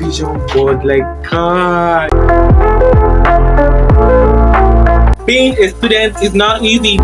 vision board. Like, God. Being a student is not easy.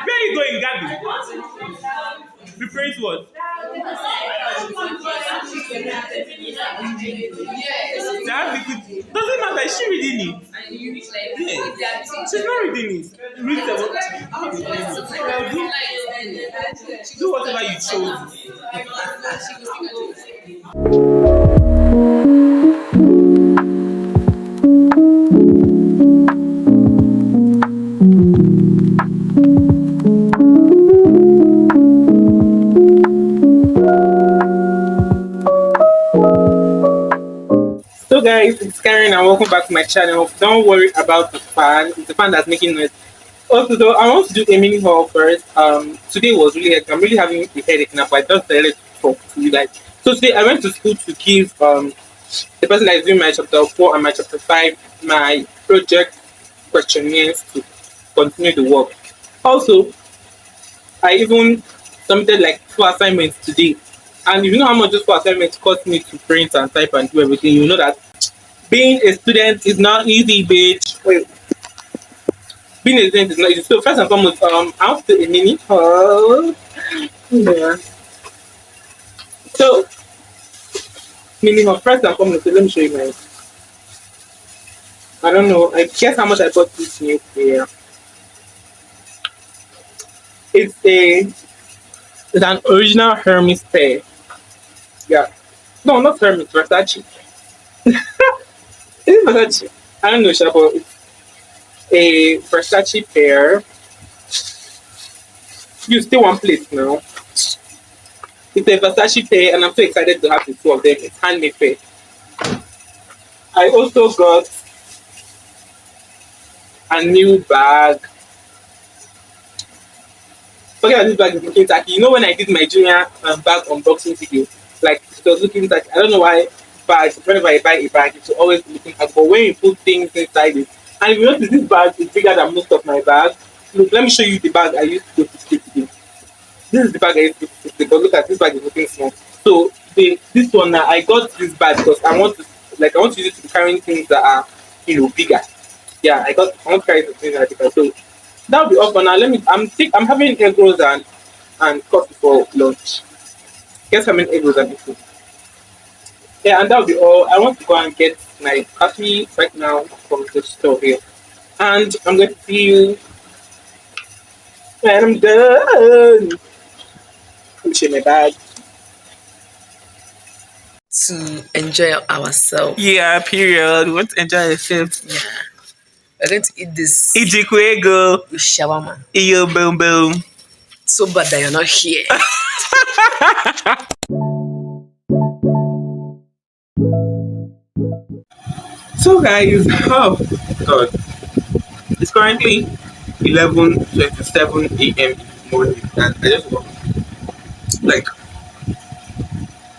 Where are you going, Gabby? Preparing to what? That liquid doesn't matter. Is she reading it? Yeah. She's not reading it. Read the do whatever you chose. So guys, it's Karen and welcome back to my channel. Don't worry about the fan. It's the fan that's making noise. Also, though, I want to do a mini haul first. Today was really I'm really having a headache now, but I just decided to talk to you guys. So today I went to school to give the person that is doing my chapter 4 and my chapter 5 my project questionnaires to continue the work. Also, I even submitted like 2 assignments today. And if you know how much those 2 assignments cost me to print and type and do everything, you know that being a student is not easy, bitch. Wait. Being a student is not easy. So first and foremost, I want to do a mini haul. Yeah. So mini haul first and foremost, so let me show you guys. I don't know. I guess how much I bought this new pair. It's an original Hermes pair. Yeah. No, not Hermes, Versace. Is it Versace? I don't know, Sha, but it's a Versace pair. You still one place now. It's a Versace pair, and I'm so excited to have the two of them. It's handmade pair. I also got a new bag. Forget about this bag is looking tacky. You know when I did my Jumia bag unboxing video, like it was looking tacky. I don't know why bags, whenever I buy a bag, it's always looking tacky. But when you put things inside it, and if you notice this bag is bigger than most of my bags. Look, let me show you the bag I used to go to school today. This is the bag I used to go to school, but look at this bag is looking small. So this one now, I got this bag because I want to use it to be carrying things that are bigger. Yeah, I want to carry something that are bigger. So that'll be all for now. I'm having egg rolls and coffee for lunch. Guess how many egg rolls I'm eating? Yeah, and that'll be all. I want to go and get my coffee right now from the store here. And I'm going to see you when I'm done. Let me show you my bag. To enjoy ourselves. Yeah, period. We want to enjoy ourselves. Yeah. We're going to eat this Ijikwego. with shawarma. Iyo boom boom. So bad that you're not here. So guys, oh god, it's currently 11:27 a.m. in the morning, and I just woke up. Like,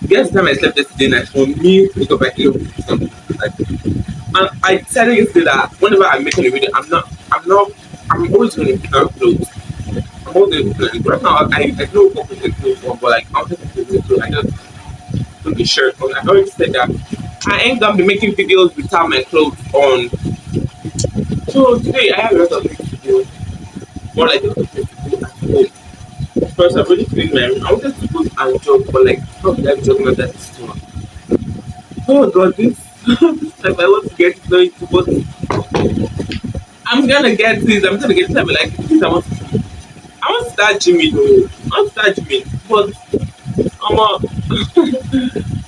guess the time I slept yesterday night for me to wake up at 11 something. Like, and I decided yesterday that whenever I'm making a video, I'm always going to pick out clothes. I'm always going to pick out. Right now, I know what to put clothes on, but like, I want to put clothes, so I just put the shirt on. I already said that I ain't gonna be making videos without my clothes on. So today I have a lot of things to do. More like a lot of things to do at home. First, I've already cleaned my room. I wanted to go and jog, but like, how did I jog now that it's too much? Oh god, this like I want to get to know it, but I'm gonna get this. I'm gonna get this. Like this, I want to start gymming though. I want to start gymming, but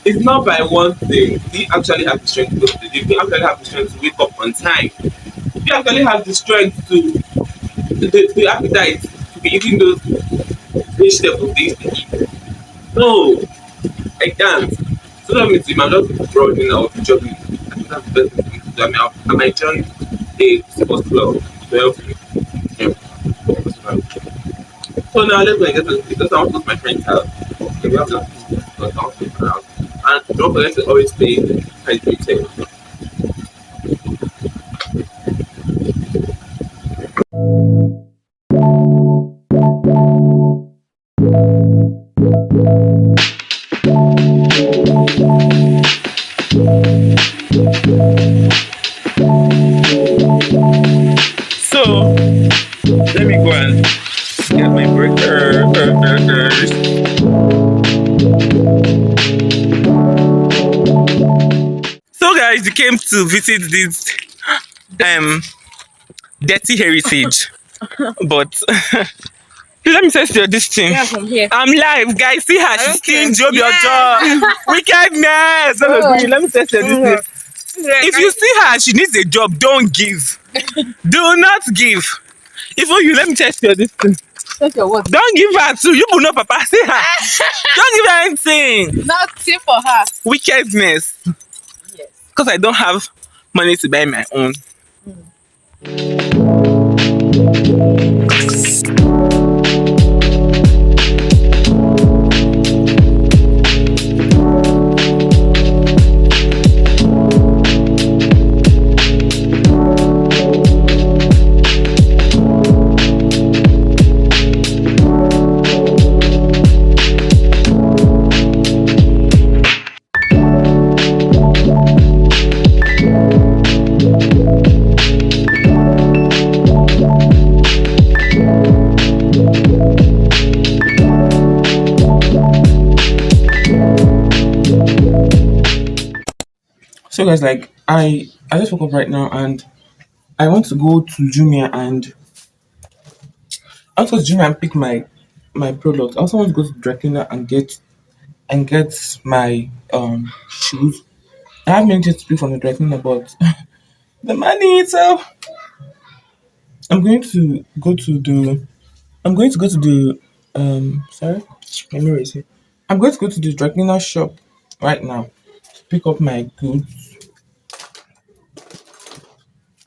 it's not by one thing. Do you actually have the strength to go to the gym? Do you actually have the strength to wake up on time? Do you actually have the strength to the appetite to be eating those vegetables they used to eat? No, I can't. So that means I'm just running out jogging. I think that's the best thing to do. I mean, I might join a sports club to help me. Yeah. So now let's go and get to because I want to go to my friend's house. Okay, we have to because I want to go to my house. And don't forget to always stay hydrated. So let me go and get my burgers. So guys, you came to visit this um dirty heritage. But let me test your this thing. Yeah, from here. I'm live, guys. See her, she's Okay. stingy. Job your Yeah. jaw. Wickedness. Don't agree. Let me test your this thing. If you see her, she needs a job. Don't give. Do not give. Even you, let me test your this thing. Take your what? Don't give her too. You will know, Papa. See her. Don't give her anything. Nothing for her. Wickedness. Yes. Because I don't have money to buy my own. So guys, like I just woke up right now and I want to go to Jumia and I want to go to Jumia and pick my product. I also want to go to dry cleaner and get my shoes. I have many things to pick from the dry cleaner, but the money. So I'm going to go to the. I'm going to go to the. Sorry, let me erase it. I'm going to go to the dry cleaner shop right now to pick up my goods.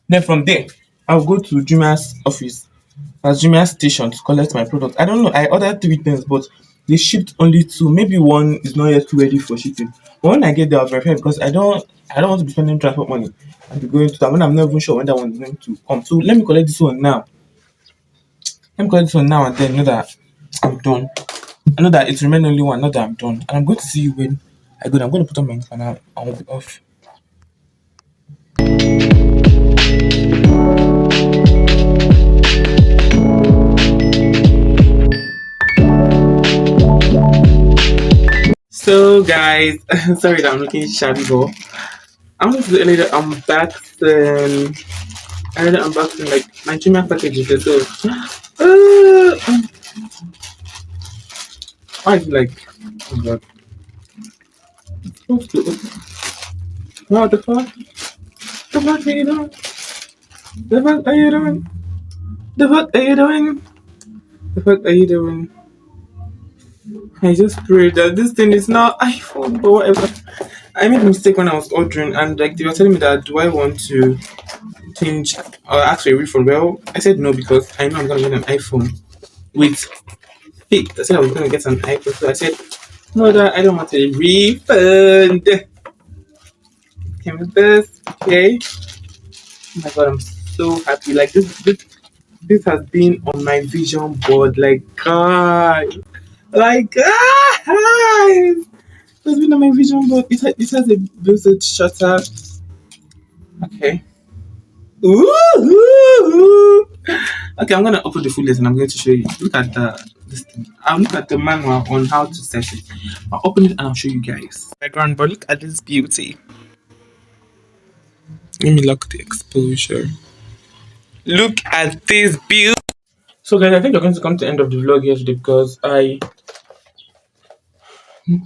Then from there, I'll go to Jumia's office at Jumia's station to collect my product. I don't know. I ordered three things, but they shipped only two. Maybe one is not yet ready for shipping. But when I get there, I'll verify because I don't want to be spending transport money and be going to that when I'm not even sure when that one is going to come. So let me collect this one now. Let me collect this one now and then know that I'm done. I know that it remains only one, not that I'm done. And I'm going to see you when I go. I'm going to put on my phone and I will be off. So guys, sorry that I'm looking shabby, but I'm just looking at unboxing. I had unboxing like my Jumia packages. So, why is it like, oh god, supposed to? What the fuck? The fuck are you doing? The fuck are you doing? The fuck are you doing? The fuck are you doing? I just pray that this thing is not iPhone, but whatever. I made a mistake when I was ordering, and like they were telling me that do I want to change or ask for a refund? Well, I said no because I know I'm gonna get an iPhone with fake. I said I was gonna get an iPhone, so I said no, that I don't want a refund. Came with this, okay? Oh my god, I'm so happy. Like this has been on my vision board. Like God, like guys, it's been on my vision board. It has a Bluetooth shutter. Okay. Ooh. Okay, I'm gonna open the full list and I'm going to show you. Look at this thing. I'll look at the manual on how to set it. I'll open it and I'll show you guys. Background, but look at this beauty. Let me lock the exposure. Look at this beauty. So guys, I think we're going to come to the end of the vlog here today because a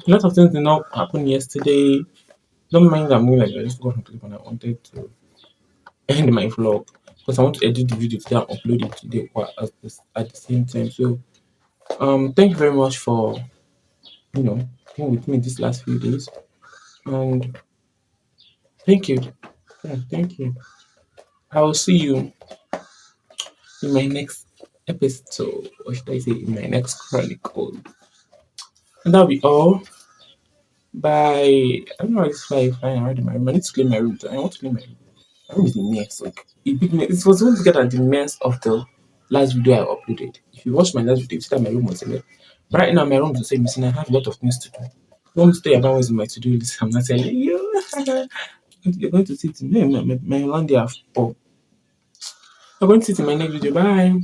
lot of things did not happen yesterday. Don't mind that I'm going like I just forgot to click on I wanted to end my vlog because I want to edit the video today and upload it today at the same time. So thank you very much for being with me these last few days. And thank you. Yeah, thank you. I will see you in my next episode, or should I say in my next chronicle. And that'll be all. Bye. I don't know why this fly is flying around in my room. I need to clean my room. I want to clean my room. My room is a mess. Like it was going to get at the mess of the last video I uploaded. If you watch my last video, you see that my room was a mess. Right now my room is the same. I have a lot of things to do. Don't tell you about what's in my to-do list. I'm not telling you. You're going to see it in my one day after. I'm going to see it in my next video. Bye.